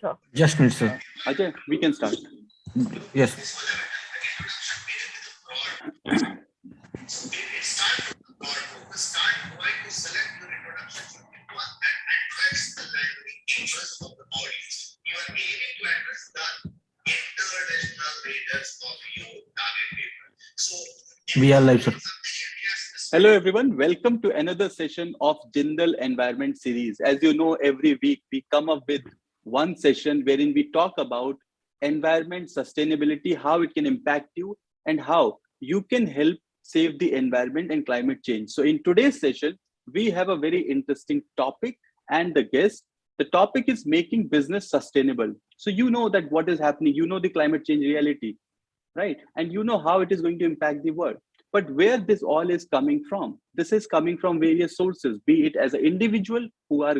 Sure. Just a minute, sir. Ajay, we can start. Yes. We are live, sir. Hello, everyone. Welcome to another session of Jindal Environment Series. As you know, every week we come up with one session wherein we talk about environment sustainability, how it can impact you, and how you can help save the environment and climate change. So, in today's session, we have a very interesting topic and the guest. The topic is making business sustainable. So, you know that what is happening, you know the climate change reality, right? And you know how it is going to impact the world. But where this all is coming from, this is coming from various sources, be it as an individual who are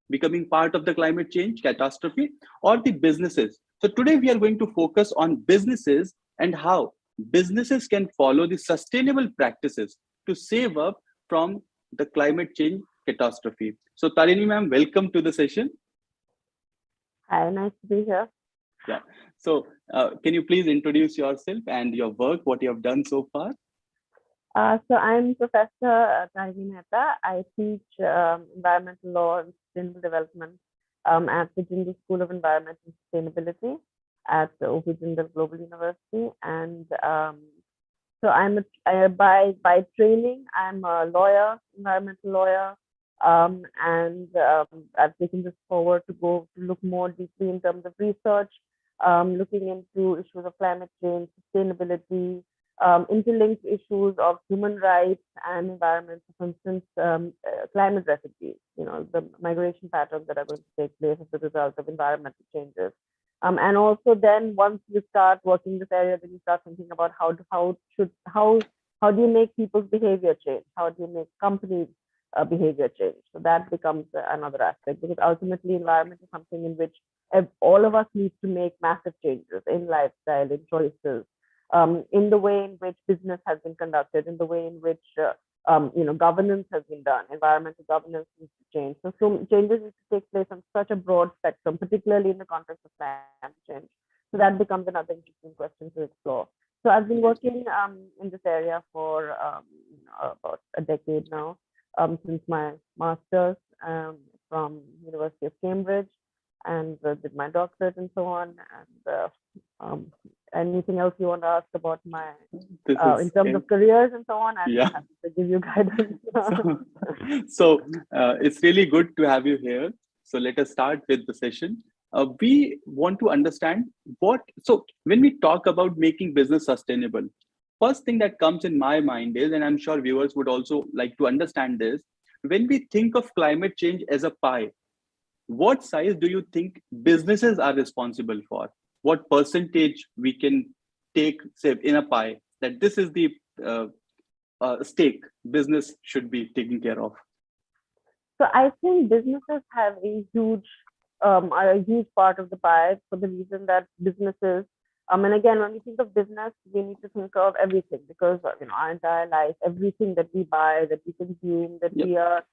becoming part of the climate change catastrophe or the businesses. So today we are going to focus on businesses and how businesses can follow the sustainable practices to save up from the climate change catastrophe. So Tarini ma'am, welcome to the session. Hi, nice to be here. Yeah. So can you please introduce yourself and your work, what you have done so far? So I'm Professor Tarini Mehta. I teach environmental law and sustainable development at the Jindal School of Environment and Sustainability at the OP Jindal Global University. And so by training, I'm a lawyer, environmental lawyer, and I've taken this forward to look more deeply in terms of research, looking into issues of climate change, sustainability, interlinked issues of human rights and environment. For instance, climate refugees, the migration patterns that are going to take place as a result of environmental changes. And also then once you start working in this area, then you start thinking about how do you make people's behavior change? How do you make companies behavior change? So that becomes another aspect, because ultimately environment is something in which all of us need to make massive changes in lifestyle, in choices, in the way in which business has been conducted, in the way in which governance has been done. Environmental governance needs to change. So changes need to take place on such a broad spectrum, particularly in the context of climate change. So that becomes another interesting question to explore. So I've been working in this area for about a decade now, since my master's from University of Cambridge, and did my doctorate and so on. And anything else you want to ask about my in terms of careers and so on? I'm happy to give you guidance. So it's really good to have you here. So let us start with the session. We want to understand so when we talk about making business sustainable, first thing that comes in my mind is, and I'm sure viewers would also like to understand this, when we think of climate change as a pie, what size do you think businesses are responsible for? What percentage we can take, say, in a pie, that this is the stake business should be taking care of? So I think businesses have are a huge part of the pie, for the reason that businesses, and again, when we think of business, we need to think of everything, because our entire life, everything that we buy, that we consume, that we are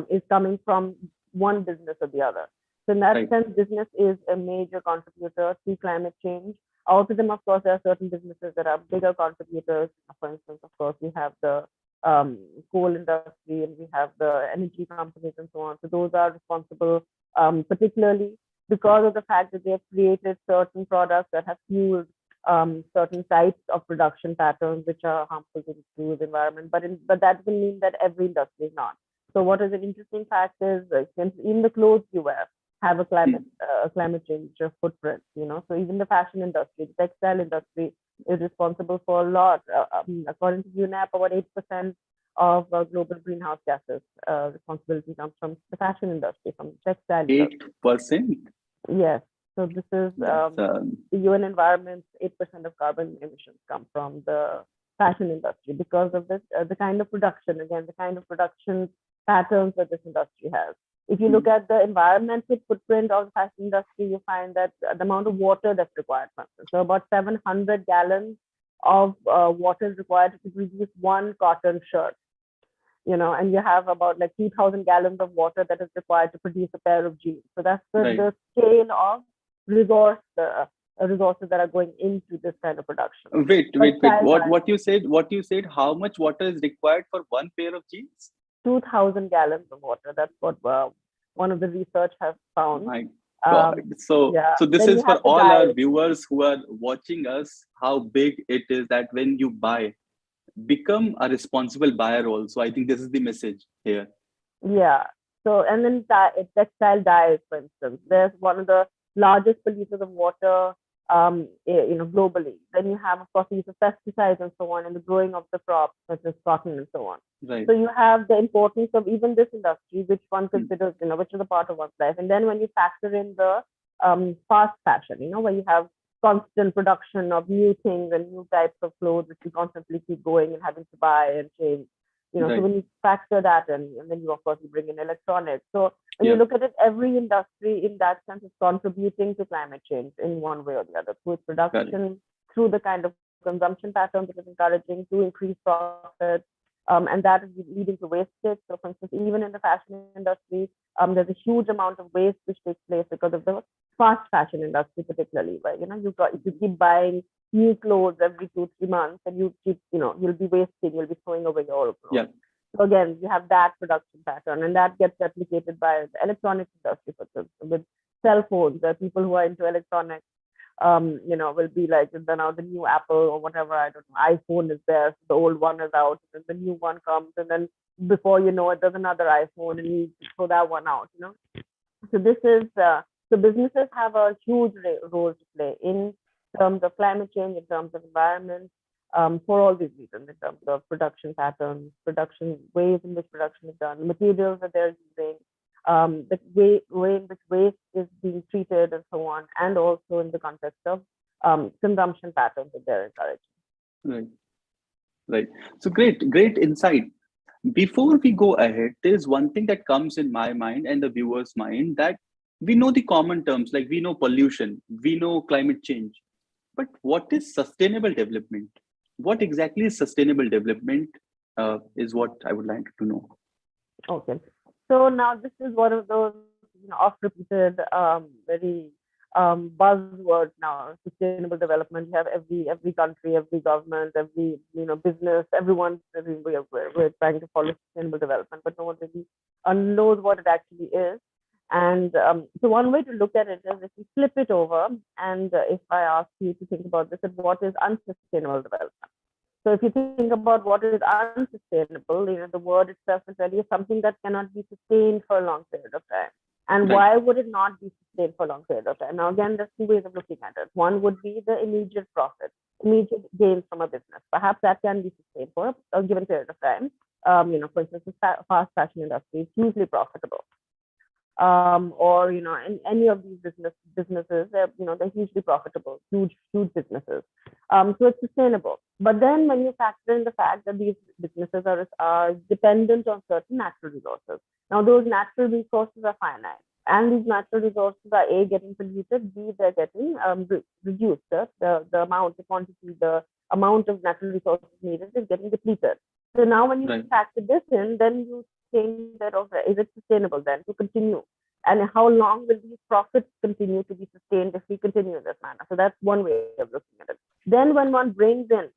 is coming from one business or the other. So in that sense, business is a major contributor to climate change. Out of them, of course, there are certain businesses that are bigger contributors. For instance, of course, we have the coal industry, and we have the energy companies and so on. So those are responsible, particularly because of the fact that they have created certain products that have fueled certain types of production patterns which are harmful to the environment. But that doesn't mean that every industry is not. So what is an interesting fact is, even the clothes you wear have a climate change footprint. So even the fashion industry, the textile industry is responsible for a lot. According to UNEP, about 8% of global greenhouse gases responsibility comes from the fashion industry, from the textile 8%? Yes. So this is the UN environment's 8% of carbon emissions come from the fashion industry, because of this, the kind of production patterns that this industry has. If you look at the environmental footprint of the fashion industry, you find that the amount of water that's required, for instance, so about 700 gallons of water is required to produce one cotton shirt. And you have about like 2,000 gallons of water that is required to produce a pair of jeans. So that's the scale of resources that are going into this kind of production. Wait. What you said? How much water is required for one pair of jeans? 2,000 gallons of water. That's what one of the research has found. My God. So this is for all our viewers who are watching us, how big it is that when you buy, become a responsible buyer also. I think this is the message here. Yeah. So, and then textile dyes, for instance, there's one of the largest polluters of water, globally. Then you have, of course, the use of pesticides and so on, and the growing of the crops such as cotton and so on. Right. So you have the importance of even this industry, which one considers, which is a part of one's life. And then when you factor in the fast fashion, where you have constant production of new things and new types of clothes, which you constantly keep going and having to buy and change. Right. So when you factor that in, and then you, of course, you bring in electronics. So when you look at it, every industry in that sense is contributing to climate change in one way or the other, through its production, through the kind of consumption patterns it is encouraging, to increase profits, and that is leading to wastage. So for instance, even in the fashion industry, there's a huge amount of waste which takes place because of the fast fashion industry, particularly, where, if you keep buying new clothes every 2-3 months, and you keep, you'll be wasting, you'll be throwing away your old clothes. So again, you have that production pattern, and that gets replicated by the electronics industry, for instance, with cell phones. There are people who are into electronics, will be like, now the new Apple or whatever, I don't know, iPhone is there, so the old one is out, and then the new one comes, and then before you know it, there's another iPhone, and you throw that one out, So this is, so businesses have a huge role to play in terms of climate change, in terms of environment, for all these reasons, in terms of production patterns, production ways in which production is done, materials that they're using, the way in which waste is being treated and so on, and also in the context of consumption patterns that they're encouraging. Right. So great insight. Before we go ahead, there's one thing that comes in my mind and the viewer's mind, that we know the common terms, like we know pollution, we know climate change, but what is sustainable development? What exactly is sustainable development is what I would like to know. Okay. So now this is one of those oft-repeated, very buzzwords now. Sustainable development. You have every country, every government, every business, everyone. We're trying to follow sustainable development, but no one really knows what it actually is. And so one way to look at it is if you flip it over, and if I ask you to think about this, and what is unsustainable development? So if you think about what is unsustainable, the word itself is really something that cannot be sustained for a long period of time. And why would it not be sustained for a long period of time? Now, again, there's two ways of looking at it. One would be the immediate profit, immediate gains from a business. Perhaps that can be sustained for a given period of time. For instance, the fast fashion industry is hugely profitable. Or in any of these businesses, they're hugely profitable, huge businesses. So it's sustainable. But then when you factor in the fact that these businesses are dependent on certain natural resources. Now those natural resources are finite, and these natural resources are A, getting polluted, B, they're getting reduced. The amount, the quantity, the amount of natural resources needed is getting depleted. So now when you factor this in, then you think that, okay, is it sustainable then to continue? And how long will these profits continue to be sustained if we continue in this manner? So that's one way of looking at it. Then when one brings in,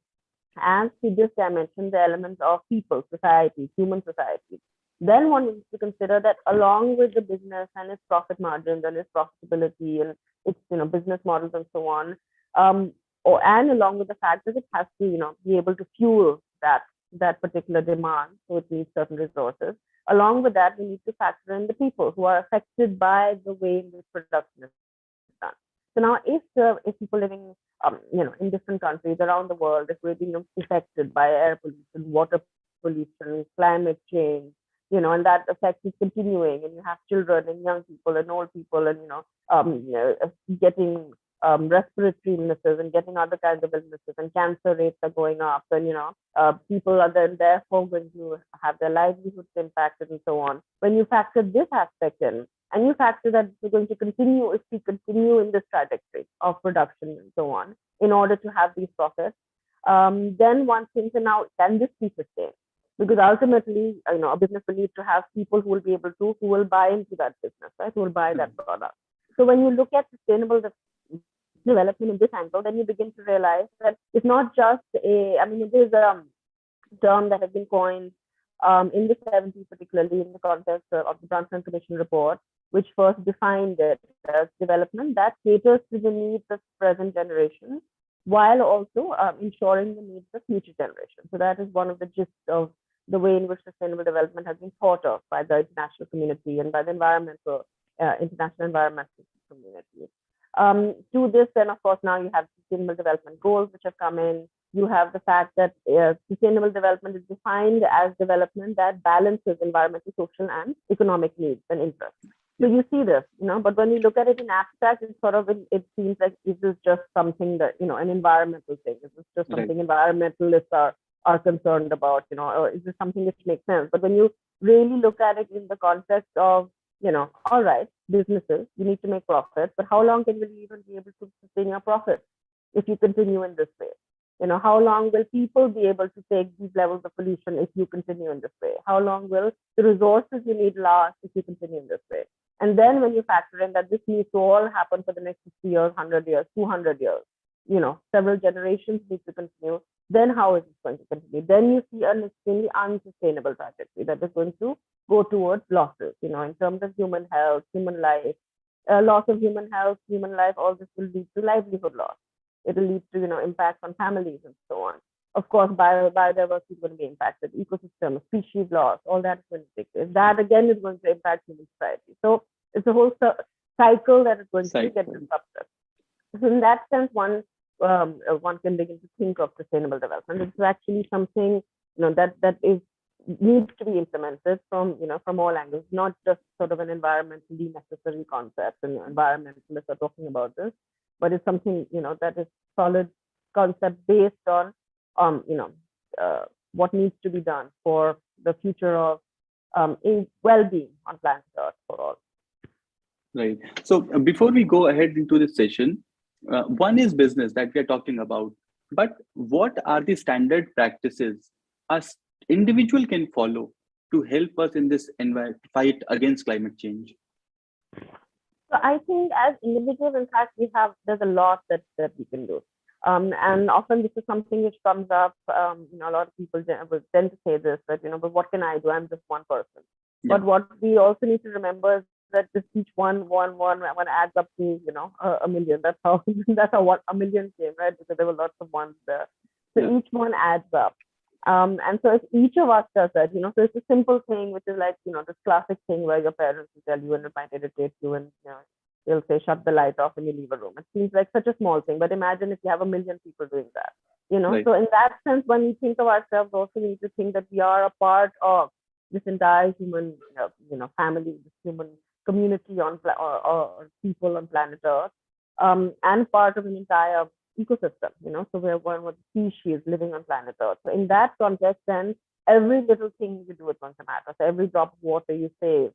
as previously I mentioned, the elements of people, society, human society, then one needs to consider that along with the business and its profit margins and its profitability and its business models and so on, and along with the fact that it has to be able to fuel that particular demand, so it needs certain resources. Along with that, we need to factor in the people who are affected by the way in which production is done. So now, if people living in different countries around the world, if we're being affected by air pollution, water pollution, climate change, and that effect is continuing, and you have children and young people and old people, and getting respiratory illnesses and getting other kinds of illnesses, and cancer rates are going up, and people are then therefore going to have their livelihoods impacted and so on. When you factor this aspect in, and you factor that we're going to continue, if we continue in this trajectory of production and so on, in order to have these profits, then one thinks, now can this be sustained? Because ultimately, a business will need to have people who will buy into that business, right? Who will buy that product. So when you look at sustainable development in this angle, then you begin to realize that it's not just it is a term that has been coined in the 70s, particularly in the context of the Brundtland Commission report, which first defined it as development that caters to the needs of present generations while also ensuring the needs of future generations. So that is one of the gist of the way in which sustainable development has been thought of by the international community and by the international environmental community. To this, then, of course, now you have sustainable development goals which have come in. You have the fact that sustainable development is defined as development that balances environmental, social, and economic needs and interests. So you see this, but when you look at it in abstract, it seems like this is just something that, an environmental thing. Is this just something environmentalists are concerned about, or is this something which makes sense? But when you really look at it in the context of, all right, businesses, you need to make profits, but how long can you even be able to sustain your profits if you continue in this way? How long will people be able to take these levels of pollution if you continue in this way? How long will the resources you need last if you continue in this way? And then when you factor in that this needs to all happen for the next 50 years, 100 years, 200 years, several generations need to continue, then how is it going to continue? Then you see an extremely unsustainable trajectory that is going to go towards losses, in terms of human health, human life, loss of human health, human life, all this will lead to livelihood loss. It will lead to, impact on families and so on. Of course, biodiversity is going to be impacted, ecosystem, species loss, all that is going to take place. That again is going to impact human society. So it's a whole cycle that is going to get disrupted. So in that sense, one can begin to think of sustainable development. It's actually something that needs to be implemented from all angles, not just sort of an environmentally necessary concept, and environmentalists are talking about this, but it's something that is solid concept based on what needs to be done for the future of well-being on planet Earth for all. Right. So before we go ahead into this session, one is business that we are talking about, but what are the standard practices us individual can follow to help us in this fight against climate change? So I think as individuals, in fact, there's a lot that we can do. And often this is something which comes up, a lot of people tend to say this, that, but what can I do? I'm just one person. Yeah. But what we also need to remember is that just each one adds up to, a million. That's how a million came, right? Because there were lots of ones there. So each one adds up. And so if each of us does that, so it's a simple thing, which is like, this classic thing where your parents will tell you and it might irritate you, and, they'll say, shut the light off and you leave a room. It seems like such a small thing, but imagine if you have a million people doing that, Right. So in that sense, when we think of ourselves, also we need to think that we are a part of this entire human, family, this human community or people on planet Earth, and part of an entire ecosystem, so we're one of the species living on planet Earth. So in that context, then every little thing you do is going to matter. So every drop of water you save,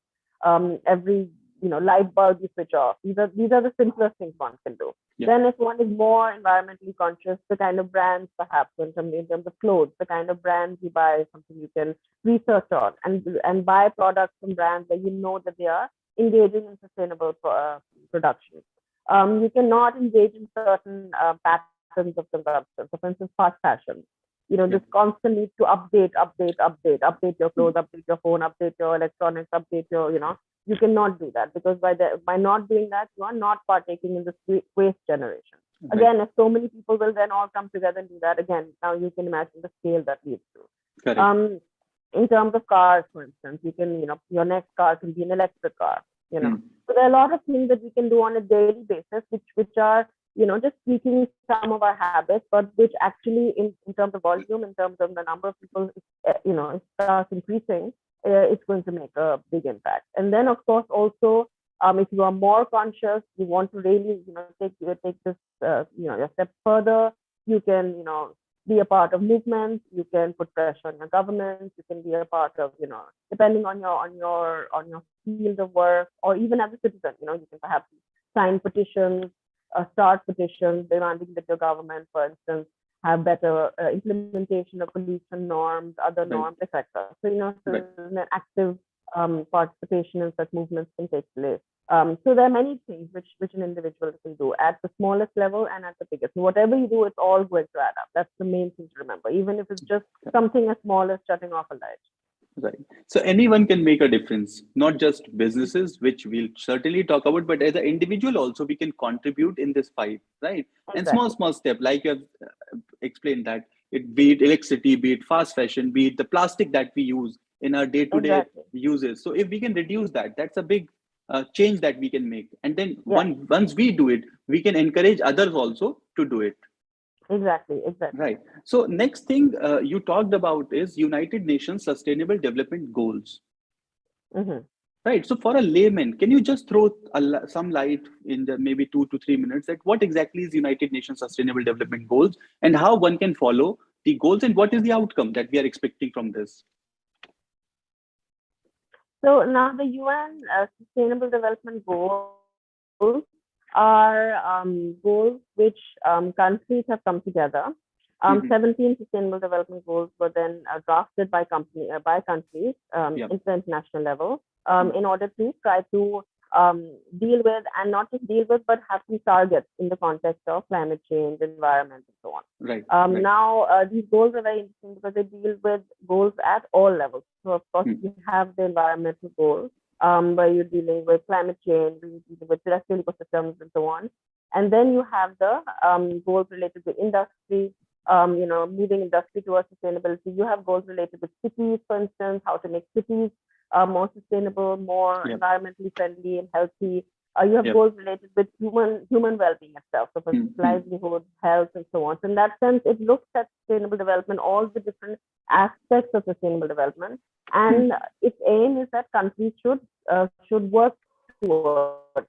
every light bulb you switch off. These are the simplest things one can do. Yeah. Then if one is more environmentally conscious, the kind of brands perhaps in terms of clothes, the kind of brands you buy is something you can research on and buy products from brands that that they are engaging in sustainable production. You cannot engage in certain patterns of consumption. So for instance, fast fashion. This constant need to update your clothes, update your phone, update your electronics, update your, you cannot do that, because by not doing that, you are not partaking in this waste generation. Right. Again, if so many people will then all come together and do that, again, now you can imagine the scale that leads to. Correct. In terms of cars, for instance, you can, your next car can be an electric car, So there are a lot of things that we can do on a daily basis, which are, just tweaking some of our habits, but which actually in terms of volume, in terms of the number of people, it starts increasing, it's going to make a big impact. And then, of course, also, if you are more conscious, you want to really, take this, a step further, you can, be a part of movements, you can put pressure on your government, you can be a part of, depending on your field of work, or even as a citizen, you can perhaps sign petitions, start petitions demanding that your government, for instance, have better implementation of pollution norms, other norms, etc. So, so an active participation in such movements can take place. So there are many things which an individual can do at the smallest level and at the biggest. Whatever you do, it's all going to add up. That's the main thing to remember, even if it's just something as small as shutting off a light. Right. So anyone can make a difference, not just businesses, which we'll certainly talk about, but as an individual also, we can contribute in this fight, right? And Exactly. small step, like you have explained that it be it electricity, be it fast fashion, be it the plastic that we use in our day-to-day Exactly. uses. So if we can reduce that, that's a big change that we can make. And then Yeah. once we do it, we can encourage others also to do it. Exactly. Exactly. Right. So next thing you talked about is United Nations Sustainable Development Goals. Mm-hmm. Right. So for a layman, can you just throw some light in the maybe 2 to 3 minutes that what exactly is United Nations Sustainable Development Goals and how one can follow the goals and what is the outcome that we are expecting from this? So now the UN Sustainable Development Goals are goals which countries have come together. Mhm. 17 Sustainable Development Goals were then drafted by countries Yeah. into the international level in order to try to deal with, and not just deal with, but have some targets in the context of climate change, environment, and so on. Right. Right. Now, these goals are very interesting because they deal with goals at all levels. So, of course, Mm. you have the environmental goals, where you're dealing with climate change, where you're dealing with terrestrial ecosystems, and so on. And then you have the goals related to industry, moving industry towards sustainability. You have goals related with cities, for instance, how to make cities more sustainable, more Yep. environmentally friendly and healthy. You have Yep. goals related with human well-being itself, so for livelihood, health, and so on. So in that sense, it looks at sustainable development, all the different aspects of sustainable development, and its aim is that countries should work towards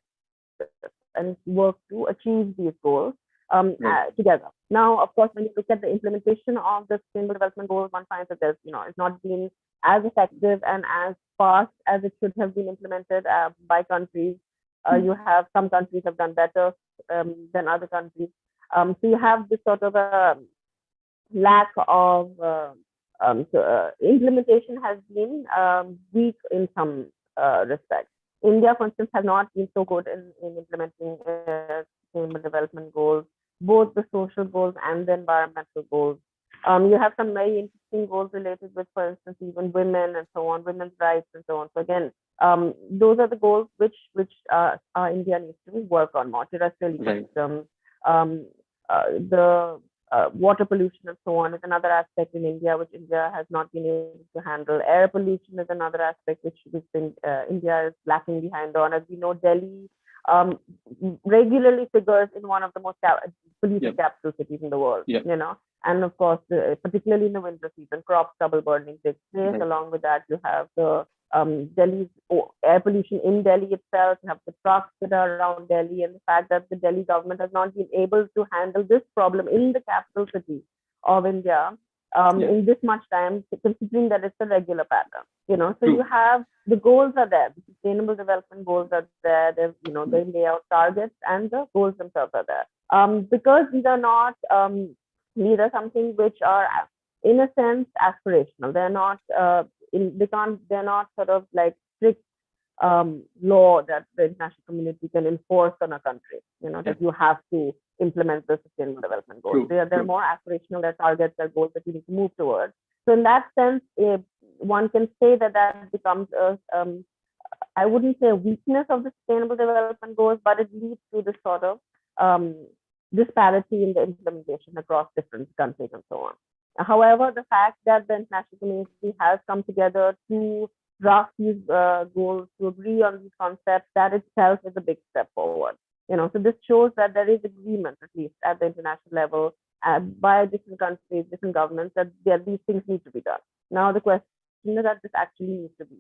and work to achieve these goals Right. together. Now, of course, when you look at the implementation of the Sustainable Development Goals, one finds that it's not been as effective and as fast as it should have been implemented by countries. You have some countries have done better than other countries. So you have this sort of a lack of implementation has been weak in some respects. India, for instance, has not been so good in implementing sustainable development goals, both the social goals and the environmental goals. You have some very interesting goals related with, for instance, even women and so on, women's rights and so on. So again, those are the goals which India needs to work on more. Terrestrial ecosystem, the water pollution and so on is another aspect in India, which India has not been able to handle. Air pollution is another aspect which India is lacking behind on. As we know, Delhi regularly figures in one of the most polluted capital cities in the world. And of course, particularly in the winter season, crop stubble burning takes place. Right. Along with that, you have the Delhi's air pollution in Delhi itself. You have the trucks that are around Delhi, and the fact that the Delhi government has not been able to handle this problem in the capital city of India in this much time, considering that it's a regular pattern. So you have the goals are there. The sustainable development goals are there. They lay out targets, and the goals themselves are there. Because these are not these are something which are, in a sense, aspirational. They're not. They're not sort of like strict law that the international community can enforce on a country. That you have to implement the sustainable development goals. They're more aspirational. They're targets. They're goals that you need to move towards. So in that sense, one can say that becomes I wouldn't say a weakness of the sustainable development goals, but it leads to this sort of disparity in the implementation across different countries and so on. However, the fact that the international community has come together to draft these goals, to agree on these concepts, that itself is a big step forward. So this shows that there is agreement, at least at the international level, by different countries, different governments, that these things need to be done. Now the question is that this actually needs to be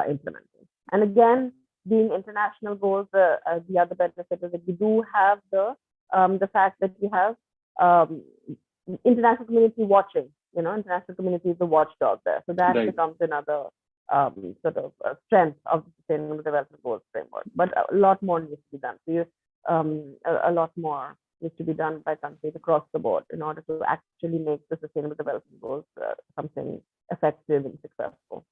implemented. And again, being international goals, the other benefit is that you do have the fact that you have international community watching. International community is the watchdog there. So that becomes another sort of strength of the Sustainable Development Goals framework. But a lot more needs to be done. So a lot more needs to be done by countries across the board in order to actually make the Sustainable Development Goals something effective and successful.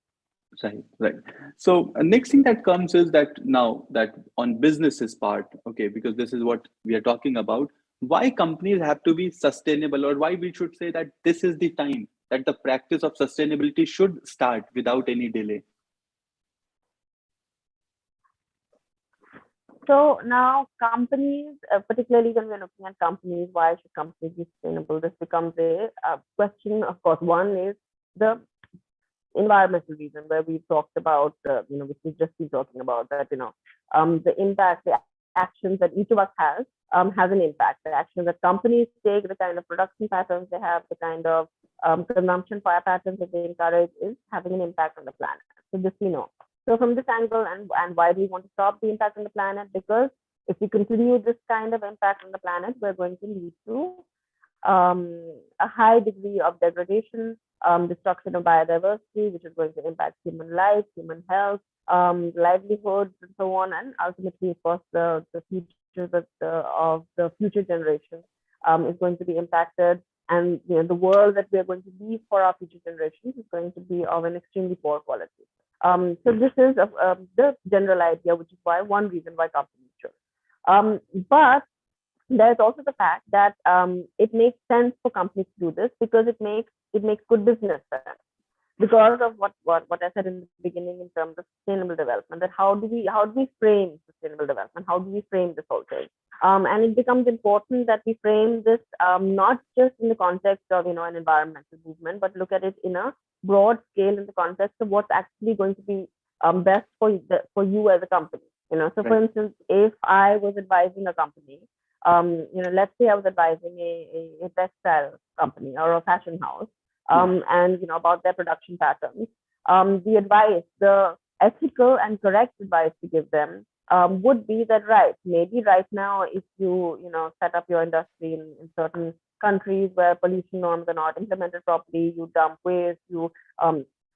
Right. So next thing that comes is that now that on businesses part, okay, because this is what we are talking about, why companies have to be sustainable, or why we should say that this is the time that the practice of sustainability should start without any delay. So now companies, particularly when we're looking at companies, why should companies be sustainable? This becomes a question. Of course, one is the environmental reason, where we talked about, which we've just been talking about, that the impact, the actions that each of us has an impact. The actions that companies take, the kind of production patterns they have, the kind of consumption patterns that they encourage is having an impact on the planet. So this we know. So from this angle, and why do we want to stop the impact on the planet? Because if we continue this kind of impact on the planet, we're going to lead to a high degree of degradation, destruction of biodiversity, which is going to impact human life, human health, livelihoods, and so on, and ultimately, of course, the future of the future generation is going to be impacted, and the world that we are going to leave for our future generations is going to be of an extremely poor quality. So this is the general idea, which is one reason why companies should. But there's also the fact that it makes sense for companies to do this because it makes good business sense, because of what I said in the beginning in terms of sustainable development. That how do we frame sustainable development? How do we frame this whole thing? And it becomes important that we frame this not just in the context of an environmental movement, but look at it in a broad scale in the context of what's actually going to be best for you as a company. So for instance, if I was advising a company, let's say I was advising a textile company or a fashion house, and about their production patterns, the advice, the ethical and correct advice to give them would be that, right, maybe right now, if you set up your industry in certain countries where pollution norms are not implemented properly, you dump waste, you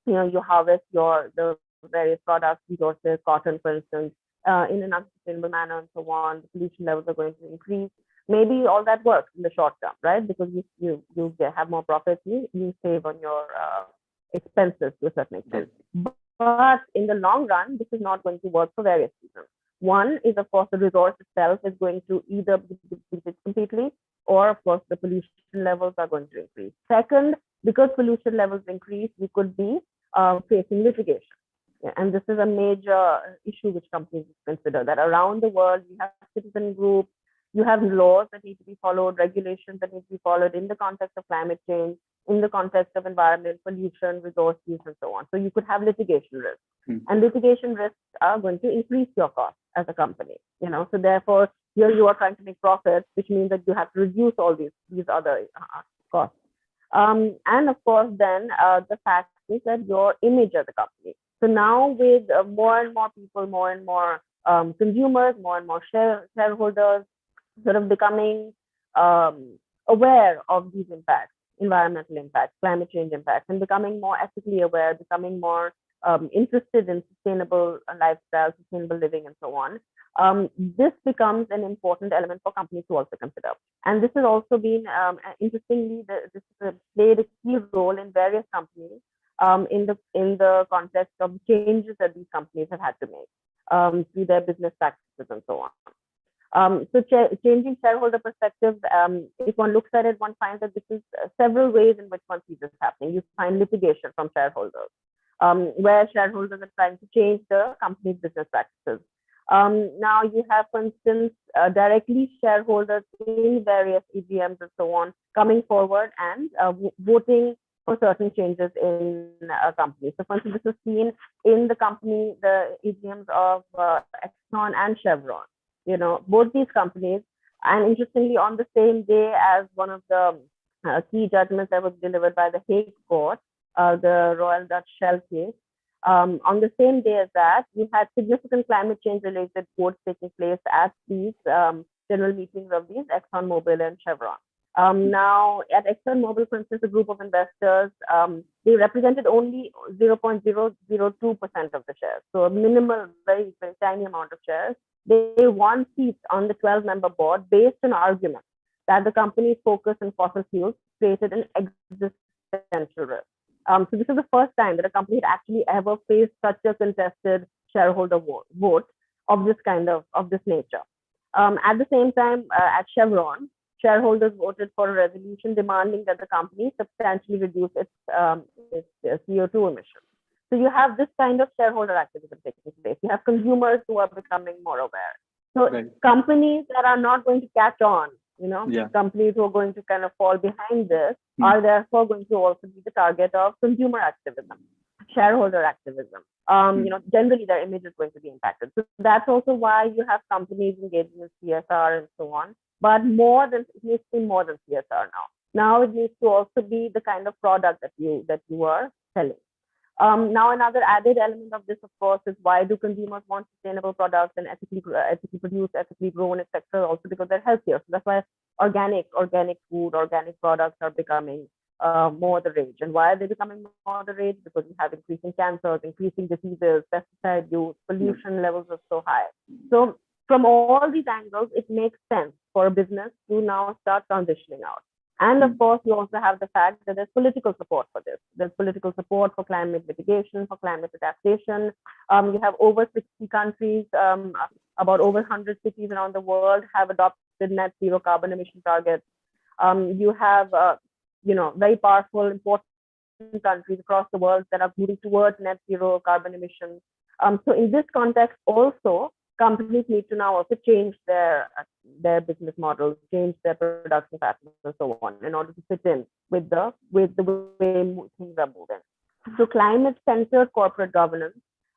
harvest the various products, resources, cotton, for instance, in an unsustainable manner and so on, the pollution levels are going to increase. Maybe all that works in the short term, right? Because you have more profits, you save on your expenses to a certain extent. But in the long run, this is not going to work for various reasons. One is, of course, the resource itself is going to either be depleted completely, or, of course, the pollution levels are going to increase. Second, because pollution levels increase, we could be facing litigation. And this is a major issue which companies consider, that around the world, you have citizen groups, you have laws that need to be followed, regulations that need to be followed in the context of climate change, in the context of environment, pollution, resource use, and so on. So you could have litigation risks. And litigation risks are going to increase your cost as a company. So therefore, here you are trying to make profits, which means that you have to reduce all these other costs. And of course, then the fact is that your image as a company. So now with more and more people, more and more consumers, more and more shareholders sort of becoming aware of these impacts, environmental impacts, climate change impacts, and becoming more ethically aware, becoming more interested in sustainable lifestyle, sustainable living, and so on. This becomes an important element for companies to also consider. And this has also been, interestingly, this has played a key role in various companies in the context of changes that these companies have had to make through their business practices and so on. So changing shareholder perspectives, if one looks at it, one finds that this is several ways in which one sees this happening. You find litigation from shareholders, where shareholders are trying to change the company's business practices. Now you have, for instance, directly shareholders in various EGMs and so on coming forward and voting for certain changes in a company. So, for instance, this is seen in the EGMs of Exxon and Chevron. Both these companies, and interestingly, on the same day as one of the key judgments that was delivered by the Hague Court, the Royal Dutch Shell case, on the same day as that, you had significant climate change related votes taking place at these general meetings of these ExxonMobil and Chevron. Now, at ExxonMobil, for instance, a group of investors, they represented only 0.002% of the shares. So a minimal, very, very tiny amount of shares. They won seats on the 12-member board based on argument that the company's focus on fossil fuels created an existential risk. So this is the first time that a company had actually ever faced such a contested shareholder vote of this nature. At the same time, at Chevron, shareholders voted for a resolution demanding that the company substantially reduce its CO2 emissions. So you have this kind of shareholder activism taking place. You have consumers who are becoming more aware. So companies that are not going to catch on, companies who are going to kind of fall behind this are therefore going to also be the target of consumer activism, shareholder activism. Generally their image is going to be impacted. So that's also why you have companies engaging in CSR and so on. But it needs to be more than CSR now. Now it needs to also be the kind of product that you are selling. Now, another added element of this, of course, is why do consumers want sustainable products and ethically produced, ethically grown, etc. Also because they're healthier. So that's why organic food, organic products are becoming more the rage. And why are they becoming more the rage? Because we have increasing cancers, increasing diseases, pesticide use, pollution levels are so high. So from all these angles, it makes sense for a business to now start transitioning out. And of course, you also have the fact that there's political support for this. There's political support for climate mitigation, for climate adaptation. You have over 60 countries, about over 100 cities around the world have adopted net zero carbon emission targets. You have, very powerful, important countries across the world that are moving towards net zero carbon emissions. So in this context, also, companies need to now also change their business models, change their production patterns, and so on, in order to fit in with the way things are moving. So climate-centered corporate governance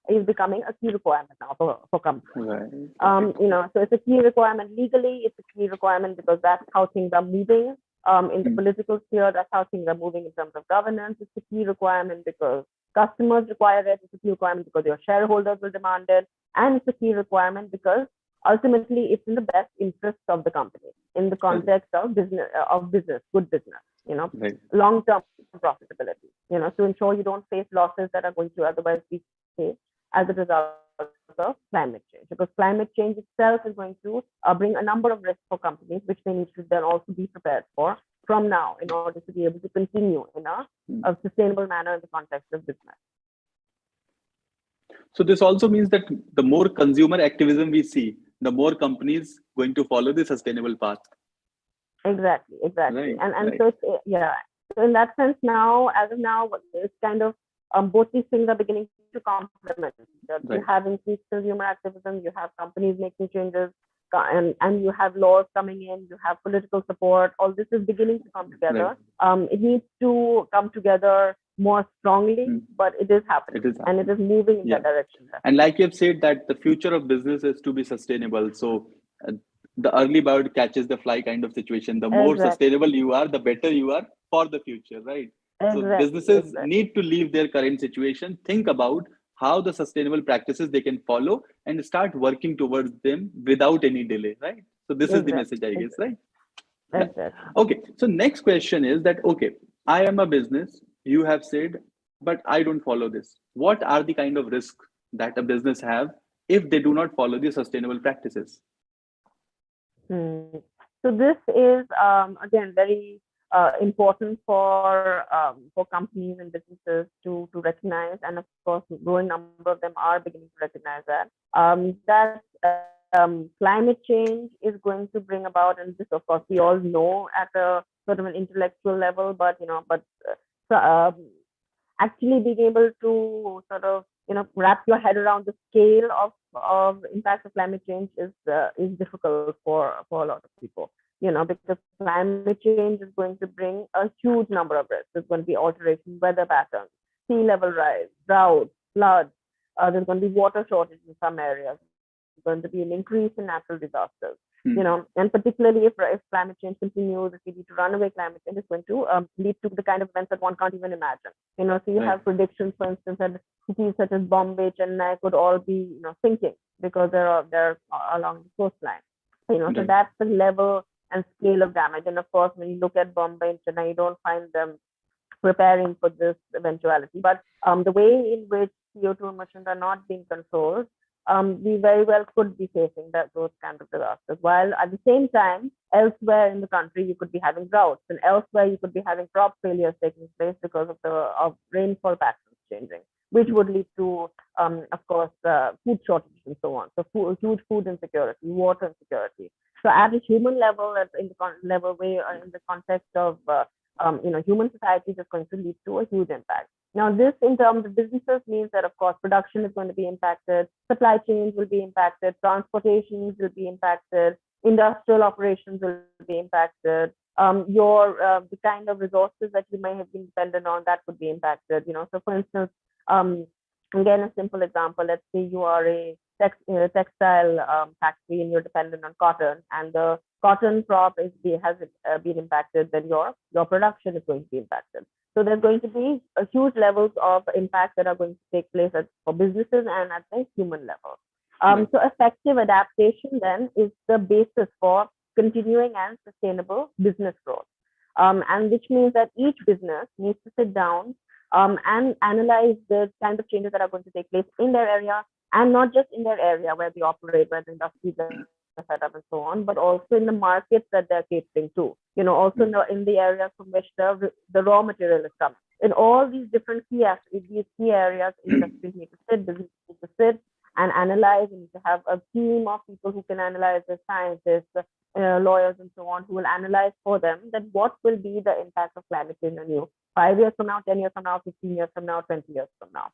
is becoming a key requirement now for companies. So it's a key requirement legally. It's a key requirement because that's how things are moving in the political sphere. That's how things are moving in terms of governance. It's a key requirement because customers require it. It's a key requirement because your shareholders will demand it. And it's a key requirement because ultimately it's in the best interest of the company in the context of business, good business, long-term profitability, to ensure you don't face losses that are going to otherwise be faced as a result of climate change. Because climate change itself is going to bring a number of risks for companies, which they need to then also be prepared for from now in order to be able to continue in a sustainable manner in the context of business. So this also means that the more consumer activism we see, the more companies going to follow the sustainable path. Exactly. So it's, so in that sense now, as of now, it's kind of both these things are beginning to complement. You have increased consumer activism, you have companies making changes, and you have laws coming in, you have political support. All this is beginning to come together. It needs to come together more strongly, but it is happening. And it is moving in that direction. And like you have said, that the future of business is to be sustainable. So the early bird catches the fly kind of situation. The more sustainable you are, the better you are for the future, right? So businesses need to leave their current situation, think about how the sustainable practices they can follow and start working towards them without any delay, right? So this is the message, I guess, right? Okay, so next question is that, okay, I am a business, you have said, but I don't follow this. What are the kind of risks that a business have if they do not follow the sustainable practices? So this is, again, very important for companies and businesses to recognize, and of course, a growing number of them are beginning to recognize that climate change is going to bring about, and this, of course, we all know at a sort of an intellectual level, but actually being able to sort of wrap your head around the scale of impact of climate change is difficult for a lot of people. Because climate change is going to bring a huge number of risks. There's going to be alteration in weather patterns, sea level rise, drought, floods. There's going to be water shortage in some areas. There's going to be an increase in natural disasters. And particularly if climate change continues, if we need to run away climate change, is going to lead to the kind of events that one can't even imagine. So you have predictions, for instance, that cities such as Bombay, Chennai could all be sinking because they're along the coastline. So that's the level and scale of damage. And of course, when you look at Bombay and Chennai, you don't find them preparing for this eventuality. But the way in which CO2 emissions are not being controlled we very well could be facing those kinds of disasters. While at the same time, elsewhere in the country, you could be having droughts, and elsewhere you could be having crop failures taking place because of rainfall patterns changing, which would lead to, of course, food shortages and so on. So huge food insecurity, water insecurity. So at a human level, in the context of human society, is going to lead to a huge impact. Now, this in terms of businesses means that, of course, production is going to be impacted, supply chains will be impacted, transportations will be impacted, industrial operations will be impacted. The kind of resources that you may have been dependent on, that would be impacted. So for instance, again, a simple example, let's say you are a textile factory and you're dependent on cotton, and the cotton crop has been impacted, then your production is going to be impacted. So there's going to be a huge levels of impact that are going to take place for businesses and at the human level. So effective adaptation then is the basis for continuing and sustainable business growth. And which means that each business needs to sit down and analyze the kinds of changes that are going to take place in their area, and not just in their area where they operate, where the industries are set up and so on, but also in the markets that they're catering to. Also in the areas from which the raw material is coming. In all these different key areas, industries need to sit, businesses need to sit and analyze. You need to have a team of people who can analyze, the scientists, lawyers, and so on, who will analyze for them that what will be the impact of climate change on you 5 years from now, 10 years from now, 15 years from now, 20 years from now.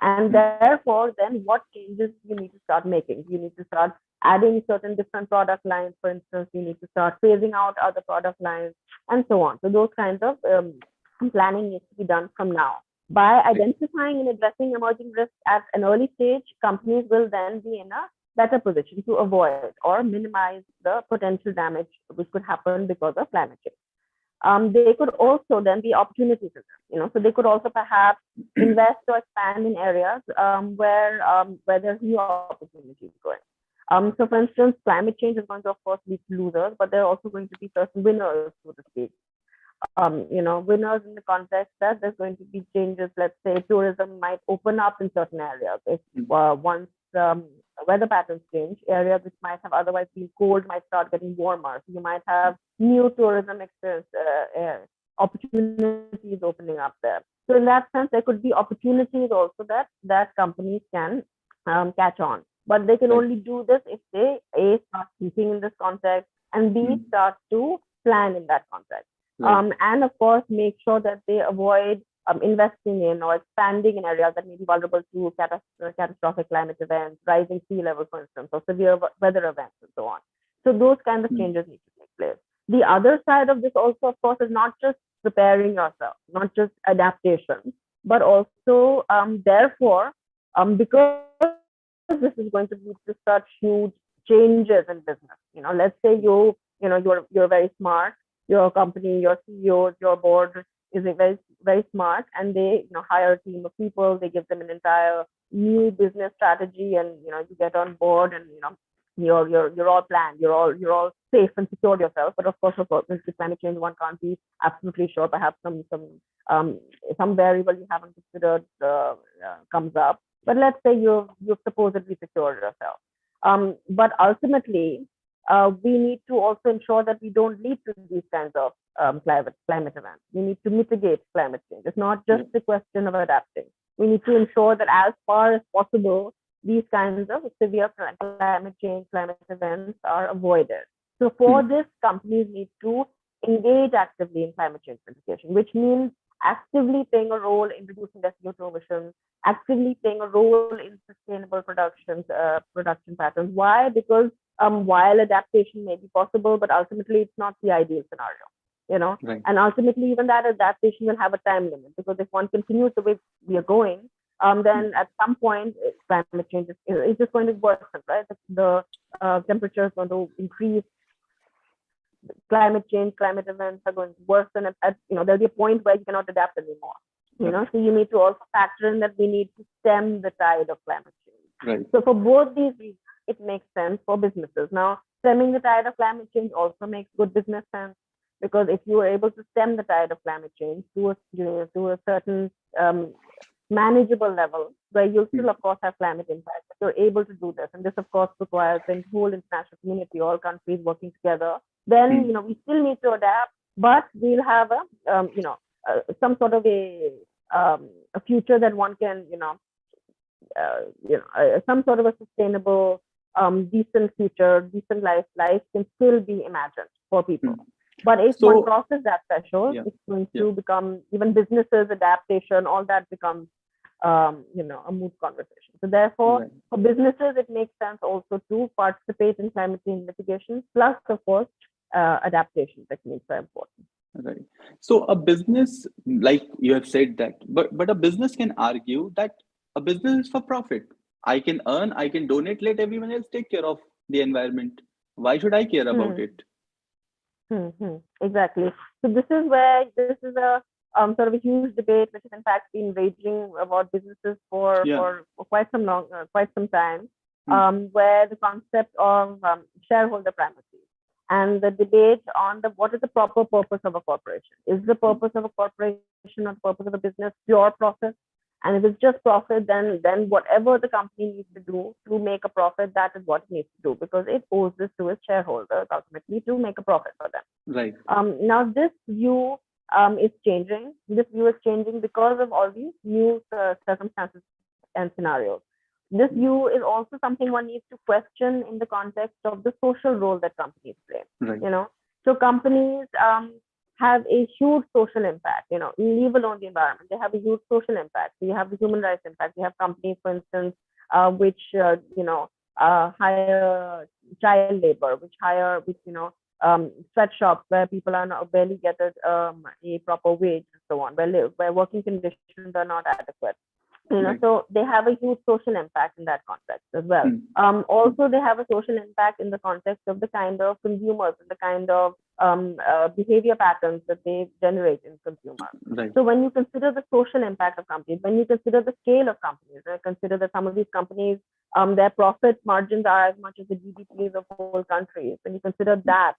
And therefore, then what changes you need to start making? You need to start adding certain different product lines. For instance, you need to start phasing out other product lines and so on. So those kinds of planning needs to be done from now. By identifying and addressing emerging risks at an early stage, companies will then be in a better position to avoid or minimize the potential damage which could happen because of climate change. They could also then be opportunities for them, so they could also perhaps invest or expand in areas where there's new opportunities going. So for instance, climate change is going to, of course, lead to losers, but there are also going to be certain winners, so to speak. Winners in the context that there's going to be changes. Let's say tourism might open up in certain areas. If once weather patterns change, areas which might have otherwise been cold might start getting warmer. So you might have new tourism experience opportunities opening up there. So in that sense, there could be opportunities also that companies can catch on. But they can only do this if they A, start thinking in this context, and B, start to plan in that context. And of course, make sure that they avoid investing in or expanding in areas that may be vulnerable to catastrophic climate events, rising sea level, for instance, or severe weather events, and so on. So those kinds of changes need to take place. The other side of this also, of course, is not just preparing yourself, not just adaptation, but also, therefore, because this is going to lead to such huge changes in business. Let's say you're very smart. Your company, your CEO, your board is very, very smart, and they hire a team of people. They give them an entire new business strategy, and you get on board, and you're all planned. You're all safe and secured yourself. But of course, with climate change, one can't be absolutely sure. Perhaps some variable you haven't considered comes up. But let's say you've supposedly secured yourself. But ultimately, we need to also ensure that we don't lead to these kinds of climate events. We need to mitigate climate change. It's not just a question of adapting. We need to ensure that as far as possible, these kinds of severe climate events are avoided. So for this, companies need to engage actively in climate change mitigation, which means actively playing a role in reducing their CO2 emissions, actively playing a role in sustainable production patterns. Why? Because while adaptation may be possible, but ultimately it's not the ideal scenario, Right. And ultimately even that adaptation will have a time limit, because if one continues the way we are going, then at some point climate change is just going to worsen, right? The temperature is going to increase. Climate events are going to worsen. There'll be a point where you cannot adapt anymore. So you need to also factor in that we need to stem the tide of climate change. Right. So for both these reasons, it makes sense for businesses. Now, stemming the tide of climate change also makes good business sense, because if you are able to stem the tide of climate change to a certain manageable level where you'll still, of course, have climate impact, but you're able to do this. And this, of course, requires the whole international community, all countries working together. Then, we still need to adapt, but we'll have some sort of a future that one can, some sort of a sustainable, decent future, decent life can still be imagined for people. But if one crosses that threshold, it's going to become, even businesses, adaptation, all that becomes, a moot conversation. So therefore, for businesses, it makes sense also to participate in climate change mitigation, plus, of course, adaptation techniques are important. Right. So a business, like you have said that, but a business can argue that a business is for profit. I can earn, I can donate, let everyone else take care of the environment. Why should I care about it? Exactly. So this is a sort of a huge debate, which has in fact been raging about businesses for quite some time, where the concept of shareholder primacy and the debate on what is the proper purpose of a corporation. Is the purpose of a corporation or the purpose of a business pure profit? And if it's just profit, then whatever the company needs to do to make a profit, that is what it needs to do, because it owes this to its shareholders ultimately to make a profit for them. Right. Now this view is changing. This view is changing because of all these new circumstances and scenarios. This view is also something one needs to question in the context of the social role that companies play. Right. So companies have a huge social impact. Leave alone the environment, they have a huge social impact. So you have the human rights impact. You have companies, for instance, which hire child labor, which sweatshops where people are not barely get a proper wage and so on, where working conditions are not adequate. So they have a huge social impact in that context as well. Also, they have a social impact in the context of the kind of consumers and the kind of behavior patterns that they generate in consumers. Right. So when you consider the social impact of companies, when you consider the scale of companies, and consider that some of these companies, their profit margins are as much as the GDPs of whole countries, when you consider that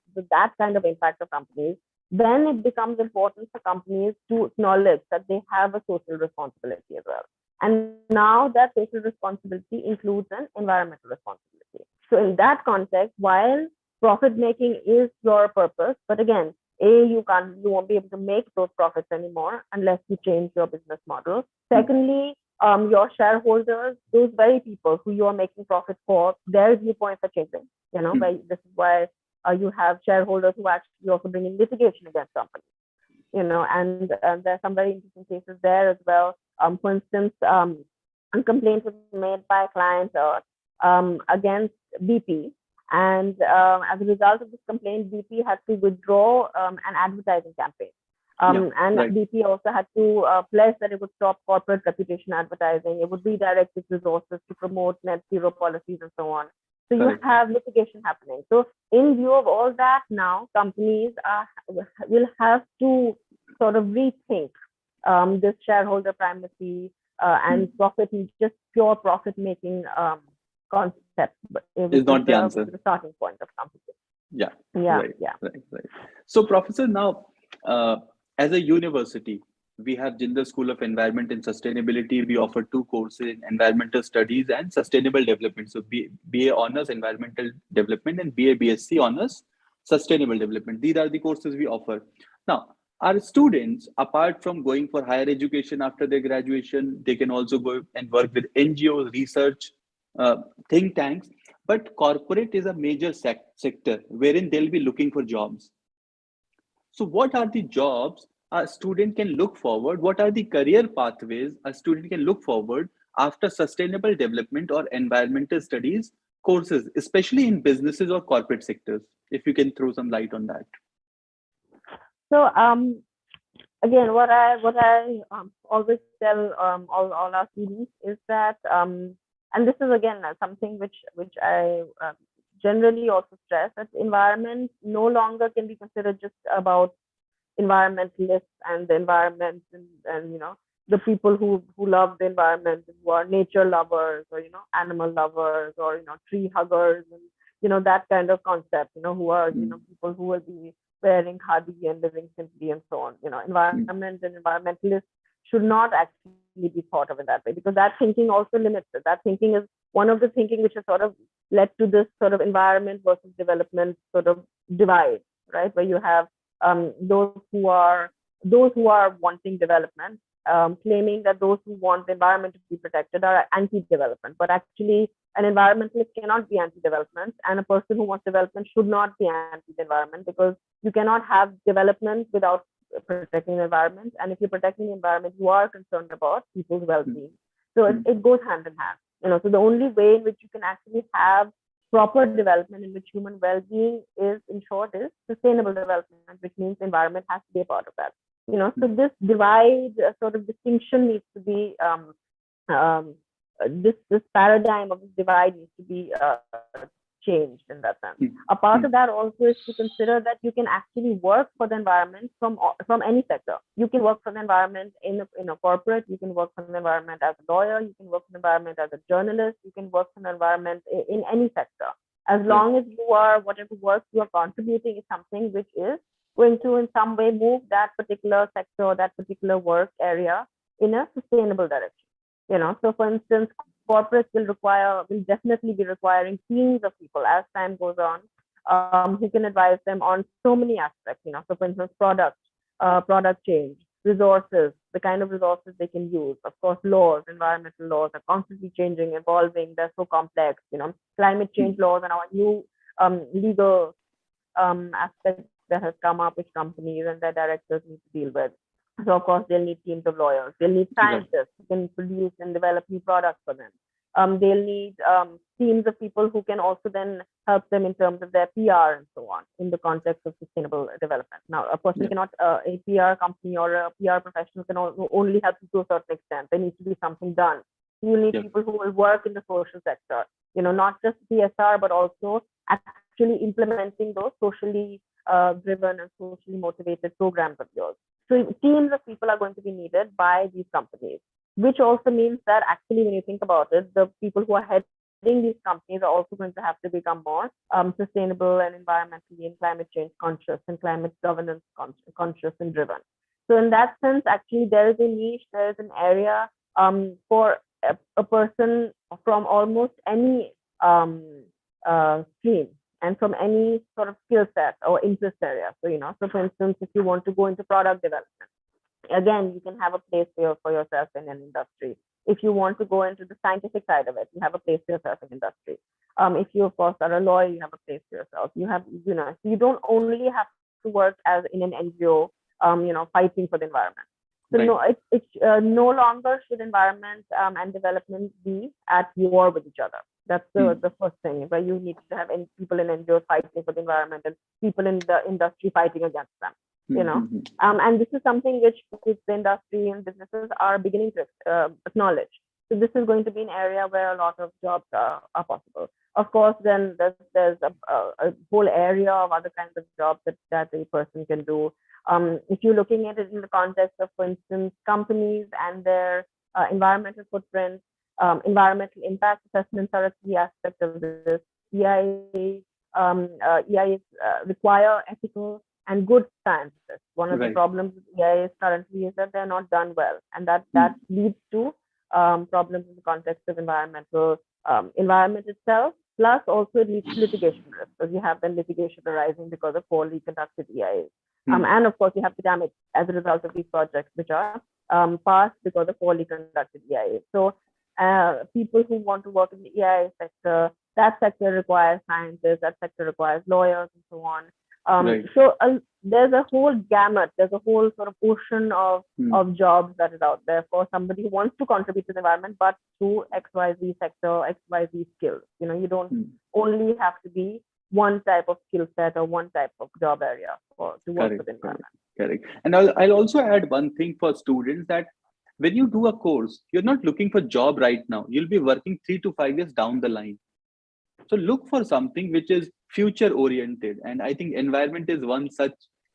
kind of impact of companies, then it becomes important for companies to acknowledge that they have a social responsibility as well. And now that social responsibility includes an environmental responsibility. So in that context, while profit making is your purpose, but again, you won't be able to make those profits anymore unless you change your business model. Secondly, your shareholders, those very people who you are making profit for, their viewpoints are changing. This is why you have shareholders who actually also bring in litigation against companies. And there are some very interesting cases there as well. For instance, a complaint was made by clients against BP, and as a result of this complaint, BP had to withdraw an advertising campaign. BP also had to pledge that it would stop corporate reputation advertising. It would redirect its resources to promote net zero policies and so on. So you have litigation happening. So in view of all that, now companies will have to sort of rethink this shareholder primacy and just pure profit making concept is not the answer. The starting point of companies. Right. So, Professor, now as a university, we have Jindal School of Environment and Sustainability. We offer 2 courses in environmental studies and sustainable development. So BA Honors Environmental Development and BSc Honors Sustainable Development. These are the courses we offer. Now, our students, apart from going for higher education after their graduation, they can also go and work with NGOs, research, think tanks. But corporate is a major sector wherein they'll be looking for jobs. So what are the jobs a student can look forward? What are the career pathways a student can look forward after sustainable development or environmental studies courses, especially in businesses or corporate sectors? If you can throw some light on that. So again, what I always tell all our students is that, and this is again something which I generally also stress, that environment no longer can be considered just about environmentalists and the environment and the people who love the environment, who are nature lovers or animal lovers or tree huggers and that kind of concept, who are people who will be wearing khadi and living simply and so on. Environment and environmentalists should not actually be thought of in that way, because that thinking also limits it. That thinking is one of the thinking which has sort of led to this sort of environment versus development sort of divide, right? Where you have those who are wanting development, claiming that those who want the environment to be protected are anti-development. But actually, an environmentalist cannot be anti-development, and a person who wants development should not be anti-environment, because you cannot have development without protecting the environment. And if you're protecting the environment, you are concerned about people's well-being. So it goes hand in hand. So the only way in which you can actually have proper development in which human well-being is ensured is sustainable development, which means the environment has to be a part of that. So this divide, sort of distinction needs to be this paradigm of this divide needs to be changed in that sense. A part of that also is to consider that you can actually work for the environment from any sector. You can work for the environment in a corporate, you can work for the environment as a lawyer, you can work for the environment as a journalist, you can work for the environment in any sector. As long as you are, whatever work you are contributing is something which is going to in some way move that particular sector or that particular work area in a sustainable direction. So for instance, corporates will definitely be requiring teams of people as time goes on, who can advise them on so many aspects. So for instance, product change, resources, the kind of resources they can use. Of course, laws, environmental laws are constantly changing, evolving. They're so complex. Climate change laws and our new legal aspects that has come up, which companies and their directors need to deal with. So of course, they'll need teams of lawyers. They'll need scientists who can produce and develop new products for them. They'll need teams of people who can also then help them in terms of their PR and so on in the context of sustainable development. Now, a person cannot, a PR company or a PR professional can only help you to a certain extent. There needs to be something done. You need people who will work in the social sector, not just CSR, but also actually implementing those socially driven and socially motivated programs of yours. So teams of people are going to be needed by these companies, which also means that actually, when you think about it, the people who are heading these companies are also going to have to become more sustainable and environmentally and climate change conscious and climate governance conscious and driven. So in that sense, actually, there is a niche, there is an area for a person from almost any stream and from any sort of skill set or interest area. So for instance, if you want to go into product development, again, you can have a place for yourself in an industry. If you want to go into the scientific side of it, you have a place for yourself in industry. If you, of course, are a lawyer, you have a place for yourself. You have, so you don't only have to work as in an NGO, fighting for the environment. So no longer should environment and development be at war with each other. That's the first thing, where you need to have people in NGOs fighting for the environment and people in the industry fighting against them. And this is something which the industry and businesses are beginning to acknowledge. So this is going to be an area where a lot of jobs are possible. Of course, then there's a whole area of other kinds of jobs that a person can do. If you're looking at it in the context of, for instance, companies and their environmental footprint, environmental impact assessments are a key aspect of this. EIAs require ethical and good scientists. One of the problems with EIAs currently is that they're not done well, and that leads to problems in the context of environment itself. Plus, also it leads to litigation risk, because you have then litigation arising because of poorly conducted EIAs. And of course, you have the damage as a result of these projects, which are passed because of poorly conducted EIAs. So people who want to work in the EIA sector, that sector requires scientists, that sector requires lawyers, and so on. So there's a whole gamut, there's a whole sort of ocean of jobs that is out there for somebody who wants to contribute to the environment, but through XYZ sector, XYZ skills. You don't only have to be one type of skill set or one type of job area to work with the environment. Correct. And I'll also add one thing for students, that when you do a course, you're not looking for a job right now. You'll be working 3 to 5 years down the line. So look for something which is future oriented. And I think environment is one such